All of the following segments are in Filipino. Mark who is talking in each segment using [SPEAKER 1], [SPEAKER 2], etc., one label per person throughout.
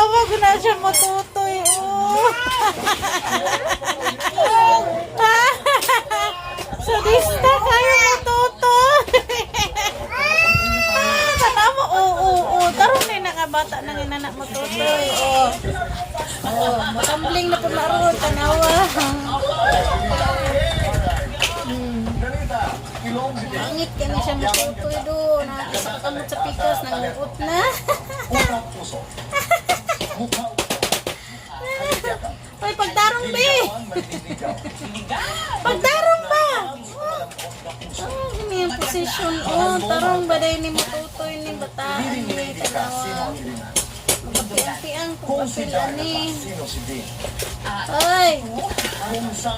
[SPEAKER 1] Tawag na siya matutoy. Oh. Sadista kayo matutoy. Tanawa, oo. Tarong na nakabata ng inanak matutoy. Oh. Oh, matambling na po na ron. Tanawa. Angit kami siya matutoy doon. Nakasang kamot sa pikas. Nanguot na. Hoy, pagdarong ba eh. Pagdarong ba? Oh, ini yung posisyon. Oh, tarong ba dahil ni matutoy ni bataan ni tanawa. Magkapiang kung pasilan ni. Ay!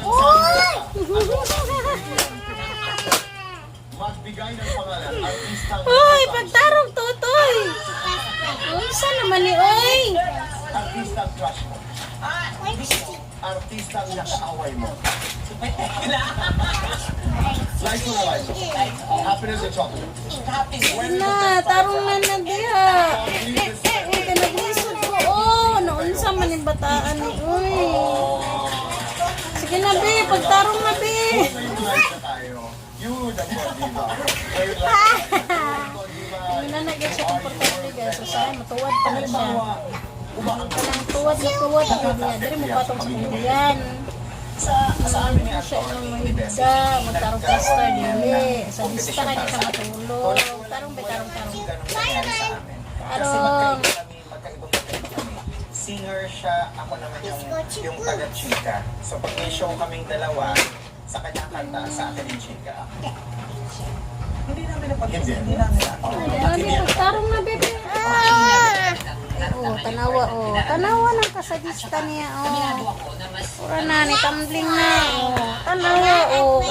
[SPEAKER 1] Oy! Hoy, pagdarong tutoy. Unsa naman ni oy?
[SPEAKER 2] Artistang crush mo. Artistang nakaaway mo. Like mo na like mo. Happiness and chocolate.
[SPEAKER 1] Na, tarong na diha. Uy, kanaglisod ko. Oh, naunsa man yung bataan ni uy. Sige na, be. Pagtarong na, be.
[SPEAKER 2] You, the diva.
[SPEAKER 1] Hindi na naging siya komportable, guys. So, sa'yo, matuwad pa na siya. Kanang tuwad na tuwad ako niya. Dari mo patong sa kumbiyan.
[SPEAKER 2] Sa amin ni
[SPEAKER 1] Siya yung mahiga. Magtarong plaster dili. Sa lista ka niya ka matulog. Tarong ba, tarong. Tarong.
[SPEAKER 2] Singer siya, ako naman yung taga-chika. So pag may show kaming dalawa, sa kanya kanta, sa akin yung chika. Hindi namin napag-hindi. Hindi namin
[SPEAKER 1] Tarong na, bebe. Oh, tanawa, oh. Tanawa ng kasadista niya, oh. Pura na, ni tumbling na, oh. Tanawa, oh.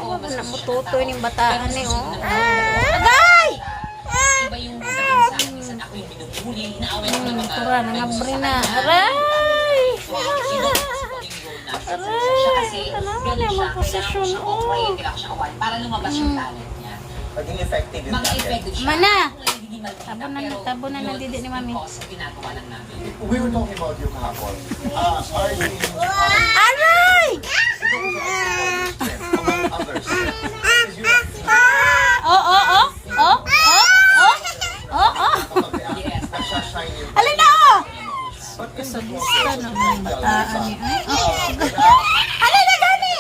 [SPEAKER 1] Oh, namututoy ng bataan ni, oh. Agay! Pura, nangabri na. Aray! Aray! Tanawa niya, mag-posisyon, oh.
[SPEAKER 3] Para lumabas yung talent niya.
[SPEAKER 2] Maging effective yung
[SPEAKER 3] Mag-effective siya.
[SPEAKER 1] Mana? Tabo na nandidi ni mami.
[SPEAKER 2] We were talking about you kahapon.
[SPEAKER 1] Aray!
[SPEAKER 2] Among others.
[SPEAKER 1] Alin na, oh! Kasadista naman bataan ni. Ay, oh. Alin na, gani!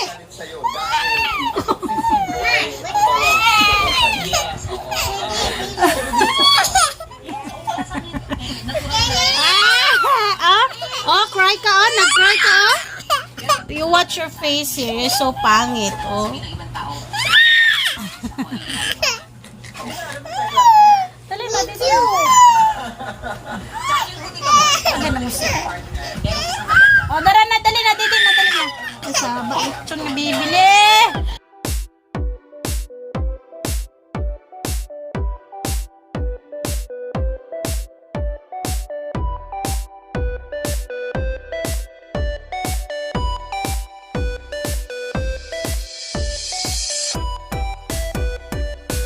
[SPEAKER 1] Oh, cry ka, oh. Nag-cry ka, oh. You watch your face here. You're so pangit, oh.